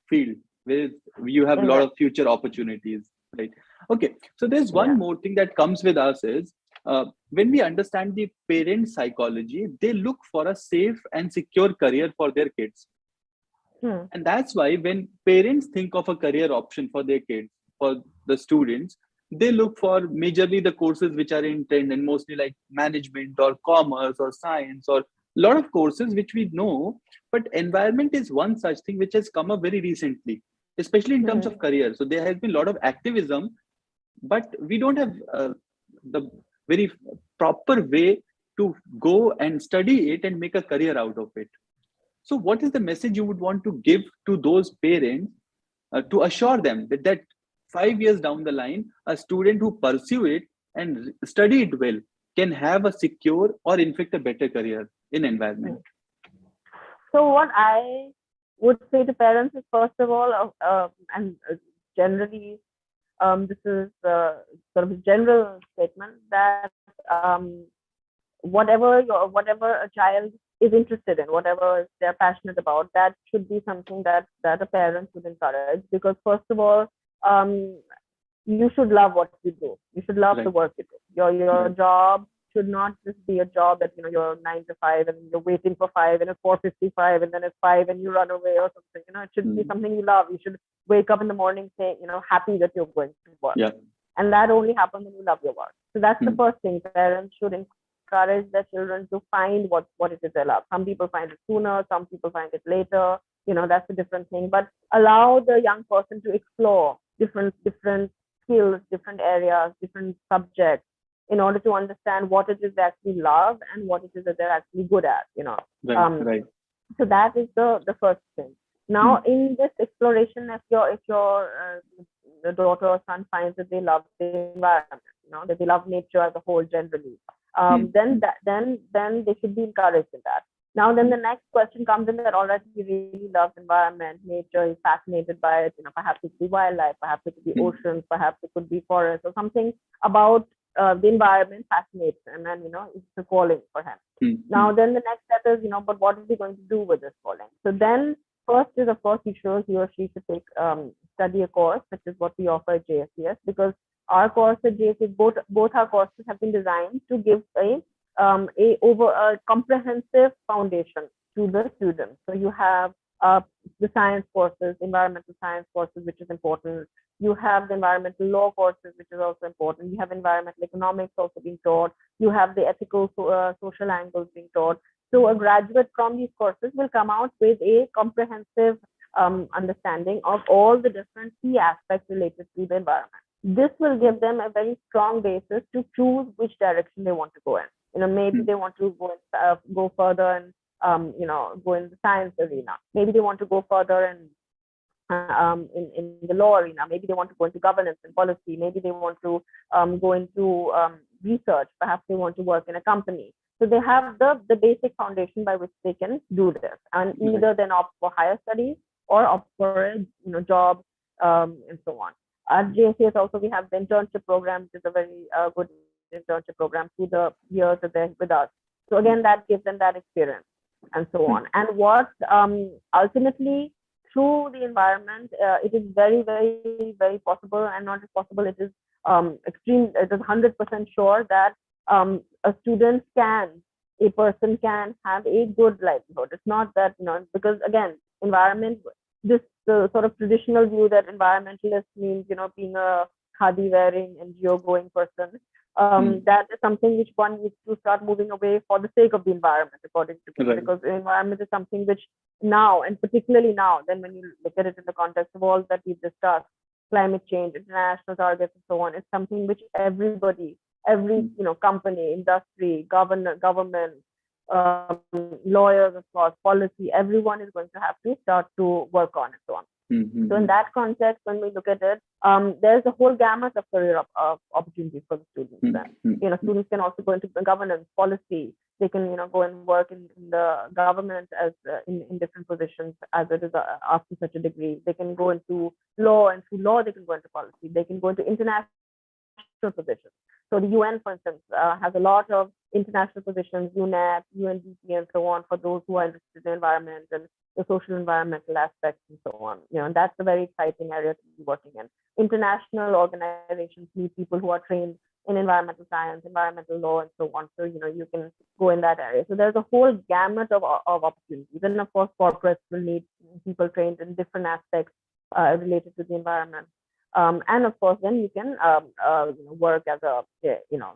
field where you have a lot of future opportunities, right? Okay. So there's one more thing that comes with us is, when we understand the parent psychology, they look for a safe and secure career for their kids. And that's why when parents think of a career option for their kids, for the students, they look for majorly the courses which are in trend, and mostly like management or commerce or science, or a lot of courses which we know. But environment is one such thing which has come up very recently, especially in terms of career. So there has been a lot of activism, but we don't have the very proper way to go and study it and make a career out of it. So what is the message you would want to give to those parents to assure them that 5 years down the line, a student who pursue it and study it well can have a secure or in fact a better career in environment? So what I would say to parents is, first of all, and generally, this is sort of a general statement that whatever a child is interested in, whatever they're passionate about, that should be something that a parent should encourage. Because first of all, you should love what you do. You should love the work you do. Your job should not just be a job that you're 9 to 5 and you're waiting for 5 and it's 4:55 and then it's 5 and you run away or something. It should be something you love. You should wake up in the morning saying, happy that you're going to work. Yeah. And that only happens when you love your work. So that's the first thing. Parents should encourage their children to find what it is they love. Some people find it sooner, some people find it later. That's a different thing. But allow the young person to explore different skills, different areas, different subjects, in order to understand what it is they actually love and what it is that they're actually good at. Right. So that is the first thing. Now, in this exploration, if your daughter or son finds that they love the environment, that they love nature as a whole generally, then they should be encouraged in that. Now, then the next question comes in that, all right, he really loves environment, nature, he's fascinated by it. Perhaps it could be wildlife, perhaps it could be oceans, perhaps it could be forests, or something about the environment fascinates him, and it's a calling for him. Now, then the next step is, but what is he going to do with this calling? So then, first is, of course, he or she should take study a course, which is what we offer at JSCS, because our course at JSCS, both our courses have been designed to give a comprehensive foundation to the students. So you have the science courses, environmental science courses, which is important. You have the environmental law courses, which is also important. You have environmental economics also being taught. You have the ethical social angles being taught. So a graduate from these courses will come out with a comprehensive understanding of all the different key aspects related to the environment. This will give them a very strong basis to choose which direction they want to go in. Maybe they want to go further and go in the science arena. Maybe they want to go further and in the law arena. Maybe they want to go into governance and policy. Maybe they want to go into research. Perhaps they want to work in a company. So they have the basic foundation by which they can do this, and either then opt for higher studies or opt for a job and so on. At JCS also we have the internship program, which is a very good internship program through the years that they're with us. So again, that gives them that experience and so on. And what ultimately, through the environment, it is very, very, very possible, and not just possible, it is extreme. It is 100% sure that a person can have a good livelihood. It's not that, because again, environment, this sort of traditional view that environmentalist means, being a khadi wearing NGO going person. That is something which one needs to start moving away for the sake of the environment, according to me, because the environment is something which now, and particularly now, then when you look at it in the context of all that we've discussed, climate change, international targets, and so on, it's something which everybody, every company, industry, government, lawyers, of course, policy, everyone is going to have to start to work on and so on. So in that context, when we look at it, there's a whole gamut of career opportunities for the students. Then, students can also go into governance, policy. They can, go and work in the government as in different positions as it is after such a degree. They can go into law, and through law they can go into policy. They can go into international positions. So the UN, for instance, has a lot of international positions, UNEP, UNDP, and so on, for those who are interested in the environment and the social environmental aspects and so on. And that's a very exciting area to be working in. International organizations need people who are trained in environmental science, environmental law, and so on. So, you can go in that area. So there's a whole gamut of opportunities. And of course, corporates will need people trained in different aspects related to the environment. And of course, then you can work as a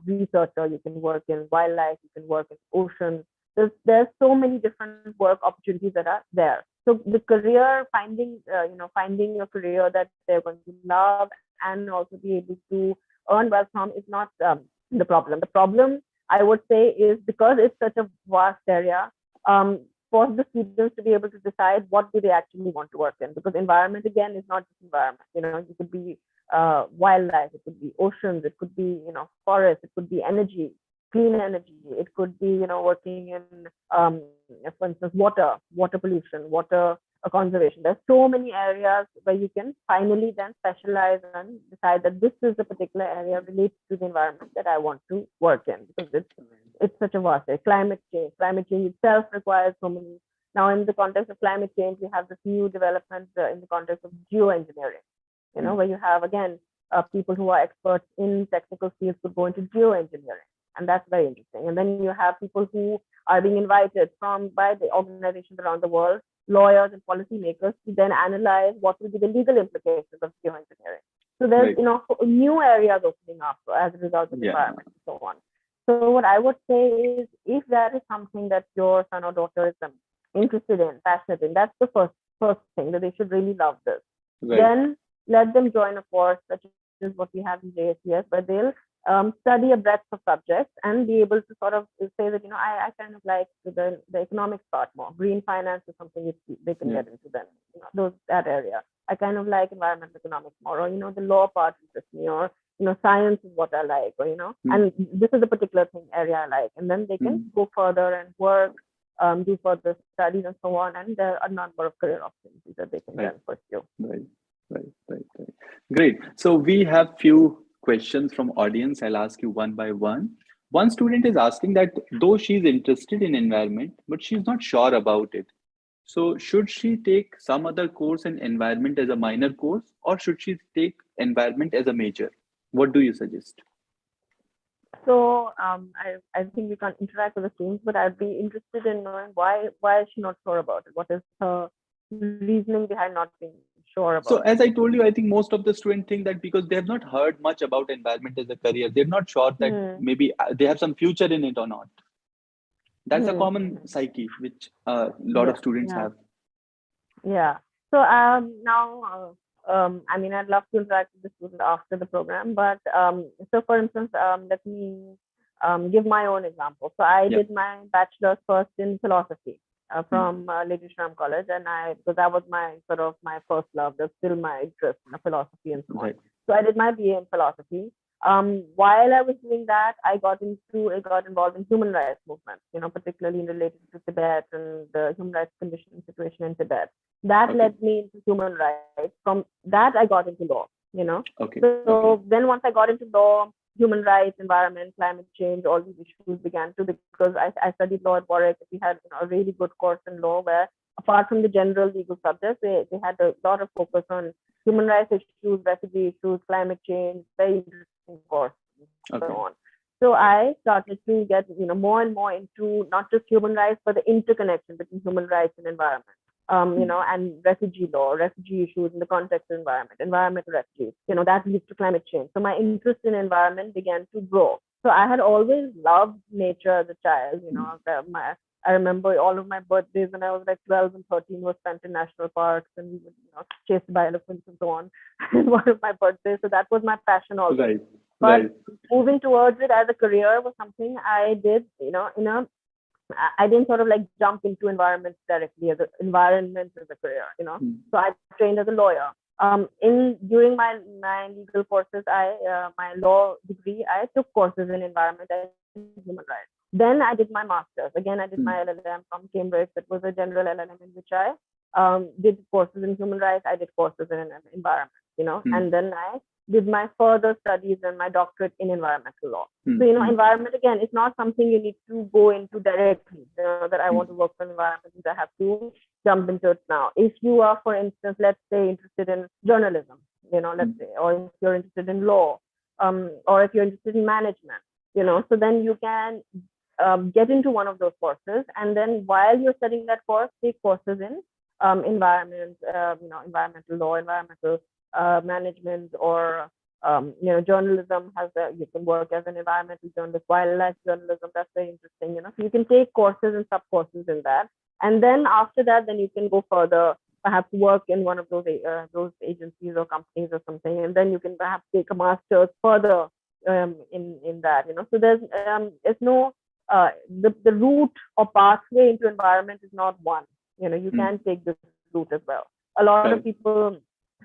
researcher. You can work in wildlife. You can work in ocean. There's so many different work opportunities that are there. So the career finding a career that they're going to love and also be able to earn wealth from is not the problem. The problem, I would say, is because it's such a vast area. For the students to be able to decide what do they actually want to work in, because environment again is not just environment. It could be wildlife, it could be oceans, it could be forests, it could be energy, clean energy, it could be working in for instance water pollution, water conservation. There's so many areas where you can finally then specialize and decide that this is the particular area related to the environment that I want to work in, because it's such a vast area. Climate change itself requires so many. Now, in the context of climate change, we have this new development in the context of geoengineering, where you have, again, people who are experts in technical fields could go into geoengineering. And that's very interesting. And then you have people who are being invited by the organizations around the world, lawyers and policymakers, to then analyze what will be the legal implications of geoengineering. So there's, new areas opening up as a result of environment and so on. So what I would say is, if that is something that your son or daughter is interested in, passionate in, that's the first thing, that they should really love this. Right. Then let them join a course such as what we have in JSCS, where they'll study a breadth of subjects and be able to sort of say that, I kind of like the economics part more. Green finance is something they can get into then, that area. I kind of like environmental economics more, or, the law part interests me, or, science is what I like, or, and this is a particular area I like. And then they can go further and work, do further studies and so on. And there are a number of career opportunities that they can then pursue. Right. Great. So we have few questions from audience. I'll ask you one by one. One student is asking that though she's interested in environment, but she's not sure about it. So should she take some other course in environment as a minor course, or should she take environment as a major? What do you suggest? So I think we can't interact with the students, but I'd be interested in knowing why is she not sure about it? What is her reasoning behind not being sure about it? So as I told you, I think most of the students think that because they have not heard much about environment as a career, they're not sure that maybe they have some future in it or not. That's a common psyche which a lot of students have. Yeah. So now, I'd love to interact with the student after the program, but so for instance, let me give my own example. So I did my bachelor's first in philosophy from Lady Shram College, and because that was my first love. That's still my interest in philosophy and so on. So I did my BA in philosophy. While I was doing that, I got involved in human rights movements, particularly related to Tibet and the human rights condition and situation in Tibet. That led me into human rights. From that, I got into law, So then once I got into law, human rights, environment, climate change, all these issues began to, because I studied law at Warwick. We had a really good course in law where, apart from the general legal subjects, they had a lot of focus on human rights issues, refugee issues, climate change, very interesting course, and so on. So I started to get more and more into not just human rights, but the interconnection between human rights and environment. And refugee law, refugee issues in the context of environmental refugees, that leads to climate change. So my interest in environment began to grow. So I had always loved nature as a child, I remember all of my birthdays when I was like 12 and 13 were spent in national parks, and we were chased by elephants and so on. One of my birthdays. So that was my passion always. But moving towards it as a career was something I did, I didn't sort of like jump into environment directly as a career, So I trained as a lawyer. During my legal courses, my law degree, I took courses in environment and human rights. Then I did my master's. Again, I did my LLM from Cambridge. That was a general LLM in which I did courses in human rights. I did courses in environment, and then I did my further studies and my doctorate in environmental law. So, environment, again, is not something you need to go into directly, that I want to work for environment, I have to jump into it now. If you are, for instance, let's say, interested in journalism, let's say, or if you're interested in law, or if you're interested in management, so then you can get into one of those courses. And then while you're studying that course, take courses in environment, environmental law, environmental management, or journalism you can work as an environmental journalist, wildlife journalism. That's very interesting. So you can take courses and sub courses in that, and then after that, then you can go further, perhaps work in one of those agencies or companies or something, and then you can perhaps take a master's further in that. So there's no the route or pathway into environment is not one. You can take this route as well. A lot of people,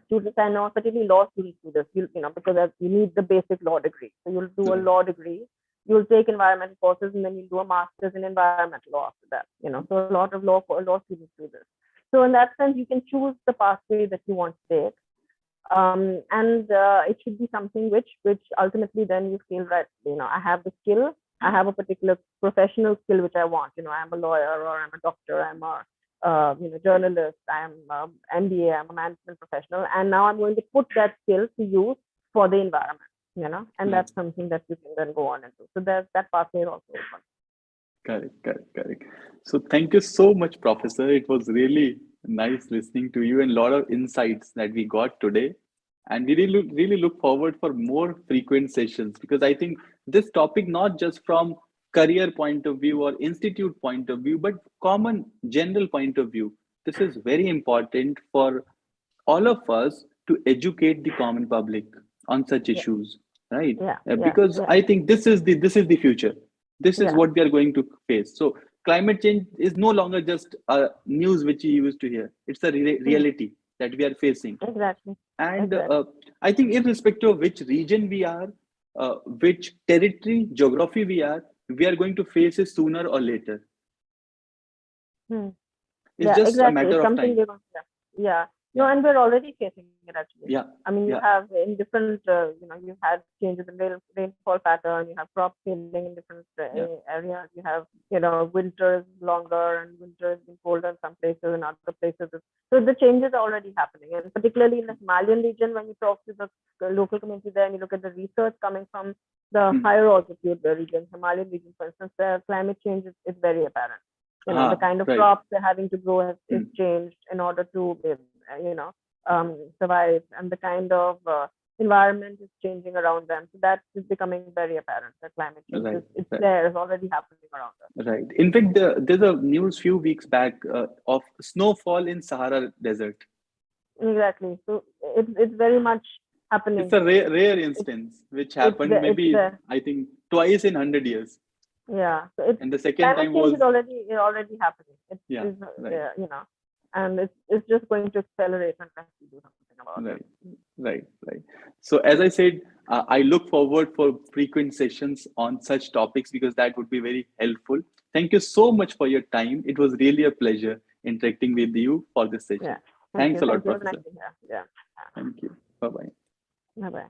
students I know, particularly law students, do this. Because you need the basic law degree. So you'll do a law degree, you'll take environmental courses, and then you'll do a master's in environmental law after that. So a lot of law students do this. So in that sense, you can choose the pathway that you want to take. And it should be something which ultimately then you feel that, I have the skill, I have a particular professional skill which I want. I'm a lawyer, or I'm a doctor, I'm a journalist, I'm MBA, I'm a management professional, and now I'm going to put that skill to use for the environment, and that's something that you can then go on and do. So that pathway is also open. Correct. So thank you so much, Professor. It was really nice listening to you, and a lot of insights that we got today. And we really look forward for more frequent sessions, because I think this topic, not just from career point of view or institute point of view, but common general point of view, this is very important for all of us to educate the common public on such issues, right? Because I think this is the future. This is what we are going to face. So climate change is no longer just a news which you used to hear. It's a reality that we are facing. Exactly. And I think irrespective of which region we are, which territory, geography we are going to face it sooner or later. It's just a matter of time. And we're already facing it, actually. I mean, you Yeah. have in different, you've had changes in rainfall pattern, you have crop failing in different areas, you have, winters longer and winters been colder in some places and other places. So the changes are already happening. And particularly in the Himalayan region, when you talk to the local community there and you look at the research coming from the higher altitude regions, Himalayan region, for instance, the climate change is very apparent. The kind of crops they're having to grow is changed in order to, survive, and the kind of environment is changing around them. So that is becoming very apparent. That climate change it's already happening around us. Right. In fact, there's a news few weeks back of snowfall in Sahara Desert. Exactly. So it's very much happening. It's a rare instance which happened I think twice in 100 years. Yeah. So and the second time was already happening. And it's just going to accelerate unless we do something about it. Right. So as I said, I look forward for frequent sessions on such topics, because that would be very helpful. Thank you so much for your time. It was really a pleasure interacting with you for this session. Thanks a lot, Professor. Yeah. Thank you. Bye-bye. Bye-bye.